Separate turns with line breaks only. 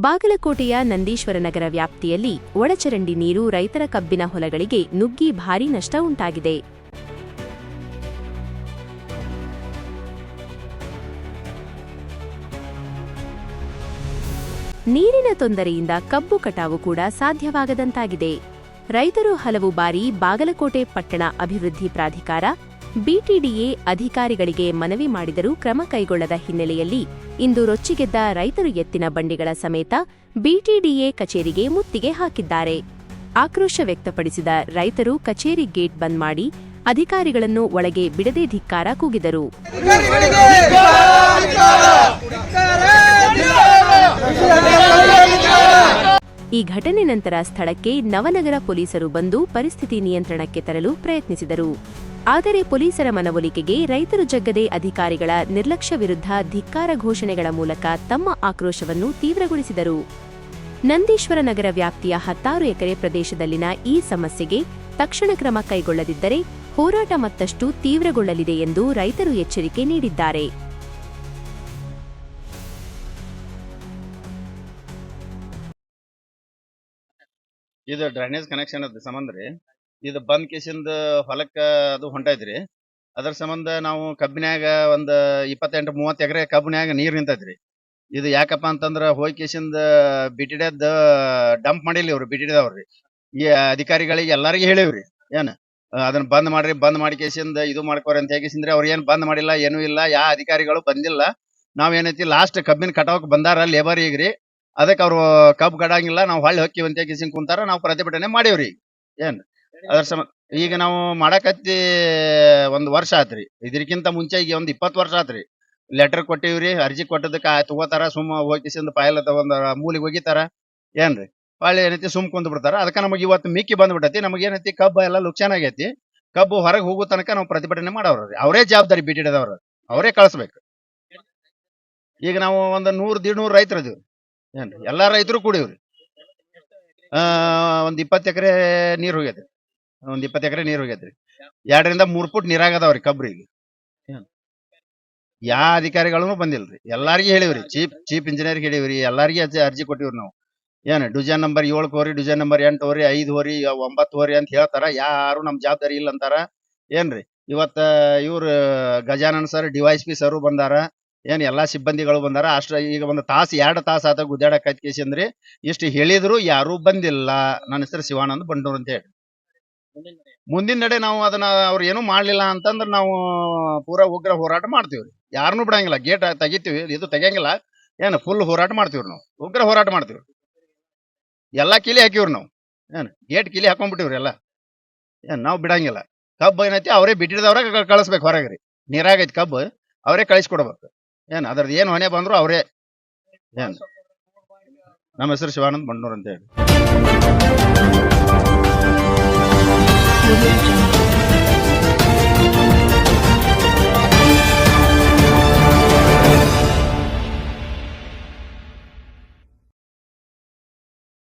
ಬಾಗಲಕೋಟೆಯ ನಂದೀಶ್ವರನಗರ ವ್ಯಾಪ್ತಿಯಲ್ಲಿ ಒಳಚರಂಡಿ ನೀರು ರೈತರ ಕಬ್ಬಿನ ಹೊಲಗಳಿಗೆ ನುಗ್ಗಿ ಭಾರೀ ನಷ್ಟ ಉಂಟಾಗಿದೆ. ನೀರಿನ ತೊಂದರೆಯಿಂದ ಕಬ್ಬು ಕಟಾವು ಕೂಡ ಸಾಧ್ಯವಾಗದಂತಾಗಿದೆ. ರೈತರು ಹಲವು ಬಾರಿ ಬಾಗಲಕೋಟೆ ಪಟ್ಟಣ ಅಭಿವೃದ್ಧಿ ಪ್ರಾಧಿಕಾರ ಬಿಟಿಡಿಎ ಅಧಿಕಾರಿಗಳಿಗೆ ಮನವಿ ಮಾಡಿದರೂ ಕ್ರಮ ಕೈಗೊಳ್ಳದ ಹಿನ್ನೆಲೆಯಲ್ಲಿ ಇಂದು ರೊಚ್ಚಿಗೆದ್ದ ರೈತರು ಎತ್ತಿನ ಬಂಡಿಗಳ ಸಮೇತ ಬಿಟಿಡಿಎ ಕಚೇರಿಗೆ ಮುತ್ತಿಗೆ ಹಾಕಿದ್ದಾರೆ. ಆಕ್ರೋಶ ವ್ಯಕ್ತಪಡಿಸಿದ ರೈತರು ಕಚೇರಿ ಗೇಟ್ ಬಂದ್ ಮಾಡಿ ಅಧಿಕಾರಿಗಳನ್ನು ಒಳಗೆ ಬಿಡದೆ ಧಿಕ್ಕಾರ ಕೂಗಿದರು. ಈ ಘಟನೆ ನಂತರ ಸ್ಥಳಕ್ಕೆ ನವನಗರ ಪೊಲೀಸರು ಬಂದು ಪರಿಸ್ಥಿತಿ ನಿಯಂತ್ರಣಕ್ಕೆ ತರಲು ಪ್ರಯತ್ನಿಸಿದರು. ಆದರೆ ಪೊಲೀಸರ ಮನವೊಲಿಕೆಗೆ ರೈತರು ಜಗ್ಗದೆ ಅಧಿಕಾರಿಗಳ ನಿರ್ಲಕ್ಷ್ಯ ವಿರುದ್ಧ ಧಿಕ್ಕಾರ ಘೋಷಣೆಗಳ ಮೂಲಕ ತಮ್ಮ ಆಕ್ರೋಶವನ್ನು ತೀವ್ರಗೊಳಿಸಿದರು. ನಂದೀಶ್ವರನಗರ ವ್ಯಾಪ್ತಿಯ 10 ಎಕರೆ ಪ್ರದೇಶದಲ್ಲಿನ ಈ ಸಮಸ್ಯೆಗೆ ತಕ್ಷಣ ಕ್ರಮ ಕೈಗೊಳ್ಳದಿದ್ದರೆ ಹೋರಾಟ ಮತ್ತಷ್ಟು ತೀವ್ರಗೊಳ್ಳಲಿದೆ ಎಂದು ರೈತರು ಎಚ್ಚರಿಕೆ ನೀಡಿದ್ದಾರೆ.
ಇದು ಡ್ರೈನೇಜ್ ಕನೆಕ್ಷನ್ ಅದ ಸಂಬಂಧ ರೀ, ಇದು ಬಂದ್ ಕೇಸಿಂದ ಹೊಲಕ್ಕ ಅದು ಹೊಂಟೈತ್ರಿ. ಅದ್ರ ಸಂಬಂಧ ನಾವು ಕಬ್ಬಿನ್ಯಾಗ ಒಂದ್ 28-30 ಎಕರೆ ಕಬ್ಬಿನ್ಯಾಗ ನೀರ್ ನಿಂತೈತ್ರಿ. ಇದು ಯಾಕಪ್ಪ ಅಂತಂದ್ರ ಹೋಗಿ ಕೇಸಿಂದ ಬಿಟಿಡಿದ ಡಂಪ್ ಮಾಡಿಲ್ಲ ಇವ್ರು ಬಿಟಿಡಿದವ್ರಿ. ಈ ಅಧಿಕಾರಿಗಳಿಗೆ ಎಲ್ಲಾರಿಗೂ ಹೇಳಿವ್ರಿ ಏನ್ ಅದನ್ನ ಬಂದ್ ಮಾಡ್ರಿ, ಬಂದ್ ಮಾಡಿ ಕೇಸಿಂದ ಇದು ಮಾಡ್ಕೋರಿ ಅಂತ ಹೇಗಿಸಿಂದ್ರೆ ಅವ್ರ ಏನ್ ಬಂದ್ ಮಾಡಿಲ್ಲ, ಏನೂ ಇಲ್ಲ, ಯಾ ಅಧಿಕಾರಿಗಳು ಬಂದಿಲ್ಲ. ನಾವೇನೈತಿ ಲಾಸ್ಟ್ ಕಬ್ಬಿನ ಕಟಾವಕ್ ಬಂದಾರ ಲೇಬರ್ ಈಗ್ರಿ, ಅದಕ್ಕೆ ಅವ್ರು ಕಬ್ಬು ಕಡಂಗಿಲ್ಲ, ನಾವು ಹೊಳ್ಳಿ ಹೊಕ್ಕಿ ಅಂತ ಕೇಸಿಂಗ್ ಕುಂತಾರ. ನಾವು ಪ್ರತಿಭಟನೆ ಮಾಡೇವ್ರಿ. ಏನ್ ಅದ್ರ ಈಗ ನಾವು ಮಾಡಕತ್ತಿ 1 ವರ್ಷ ಆತ್ರಿ. ಇದಕ್ಕಿಂತ ಮುಂಚೆ ಈಗ 20 ವರ್ಷ ಆತ್ರಿ. ಲೆಟರ್ ಕೊಟ್ಟಿವ್ರಿ, ಅರ್ಜಿ ಕೊಟ್ಟದಕ್ಕೆ ತಗೋತಾರ, ಸುಮ್ಮ ಹೋಗಿಸಿಂದ ಪಾಯಲ್ ತಗೊಂಡ್ ಮೂಲಿಗೆ ಹೋಗಿತಾರ ಏನ್ರಿ, ಹೊಳ್ಳಿ ಏನೈತಿ ಸುಮ್ ಕುಂದ್ ಬಿಡ್ತಾರ. ಅದಕ್ಕೆ ನಮಗೆ ಇವತ್ತು ಮಿಕ್ಕಿ ಬಂದ್ಬಿಟ್ಟೈತಿ. ನಮಗೆ ಏನೈತಿ ಕಬ್ಬ ಎಲ್ಲ ಲುಕ್ಷಾನ್ ಆಗೈತಿ. ಕಬ್ಬು ಹೊರಗೆ ಹೋಗೋ ತನಕ ನಾವು ಪ್ರತಿಭಟನೆ ಮಾಡವ್ರಿ. ಅವರೇ ಜವಾಬ್ದಾರಿ ಬಿಟ್ಟಿಡದವ್ರ, ಅವರೇ ಕಳಿಸ್ಬೇಕು. ಈಗ ನಾವು ಒಂದು 100-150 ರೈತರು ಇದೀವಿ ಏನ್ರಿ, ಎಲ್ಲಾ ರೈತರು ಕೂಡಿವ್ರಿ. 20 ಎಕರೆ ನೀರ್ ಹೋಗ್ಯದ್ರಿ. 20 ಎಕರೆ ನೀರ್ ಹೋಗ್ಯದ್ರಿ. 2-3 ಫುಟ್ ನೀರಾಗದವ್ರಿ ಕಬ್ರಿಗೆ. ಯಾ ಅಧಿಕಾರಿಗಳೂ ಬಂದಿಲ್ರಿ. ಎಲ್ಲಾರ್ಗಿ ಹೇಳಿವ್ರಿ, ಚೀಫ್ ಇಂಜಿನಿಯರ್ ಹೇಳಿವ್ರಿ, ಎಲ್ಲಾರ್ಗಿ ಅರ್ಜಿ ಕೊಟ್ಟಿವ್ರಿ ನಾವು. ಏನ್ ಡಿವಿಜನ್ ನಂಬರ್ 7 ಹೋರಿ, ಡಿವಿಜನ್ ನಂಬರ್ 8 ಹೋರಿ, 5 ಹೋರಿ, 9 ಹೋರಿ ಅಂತ ಹೇಳ್ತಾರ. ಯಾರು ನಮ್ ಜವಾಬ್ದಾರಿ ಇಲ್ಲ ಅಂತಾರ ಏನ್ರಿ. ಇವತ್ತ ಇವ್ರು ಗಜಾನನ್ ಸರ್, ಡಿವೈಎಸ್ಪಿ ಸರ್ ಬಂದಾರ, ಏನ್ ಎಲ್ಲಾ ಸಿಬ್ಬಂದಿಗಳು ಬಂದಾರ. ಅಷ್ಟ ಈಗ 1 ತಾಸು 2 ತಾಸು ಆತ ಗುದ್ದಾಡಕ್ ಕೈಕೇಸಿ ಅಂದ್ರಿ. ಇಷ್ಟು ಹೇಳಿದ್ರು ಯಾರು ಬಂದಿಲ್ಲ. ನನ್ನ ಹೆಸರು ಶಿವಾನಂದ್ ಬಂಡೂರ್ ಅಂತ ಹೇಳಿ. ಮುಂದಿನ ನಡೆ ನಾವು ಅದನ್ನ ಅವ್ರು ಏನೂ ಮಾಡ್ಲಿಲ್ಲ ಅಂತಂದ್ರ ನಾವು ಪೂರಾ ಉಗ್ರ ಹೋರಾಟ ಮಾಡ್ತೀವ್ರಿ. ಯಾರನ್ನೂ ಬಿಡಂಗಿಲ್ಲ, ಗೇಟ್ ತೆಗಿತೀವಿ, ಇದು ತೆಗಿಯಂಗಿಲ್ಲ. ಏನ್ ಫುಲ್ ಹೋರಾಟ ಮಾಡ್ತೀವ್ರಿ, ನಾವು ಉಗ್ರ ಹೋರಾಟ ಮಾಡ್ತೀವ್ರಿ. ಎಲ್ಲಾ ಕಿಲಿ ಹಾಕಿವ್ರಿ ನಾವು. ಏನ್ ಗೇಟ್ ಕಿಲಿ ಹಾಕೊಂಡ್ಬಿಟ್ಟಿವ್ರಿ ಎಲ್ಲ. ಏನ್ ನಾವು ಬಿಡಂಗಿಲ್ಲ. ಕಬ್ಬು ಏನೈತಿ ಅವರೇ ಬಿಟ್ಟಿದವ್ರ ಕಳಿಸ್ಬೇಕು ಹೊರಗ್ರಿ. ನೀರಾಗೈತಿ ಕಬ್ಬು, ಅವರೇ ಕಳಿಸ್ಕೊಡ್ಬೇಕು. ಏನ್ ಅದ್ರದ್ದು ಏನ್ ಹೊಣೆ ಬಂದ್ರು ಅವರೇ. ಏನ್ ನಮ್ಮ ಹೆಸರು ಶಿವಾನಂದ್ ಬಂಡೂರ್ ಅಂತ ಹೇಳಿ.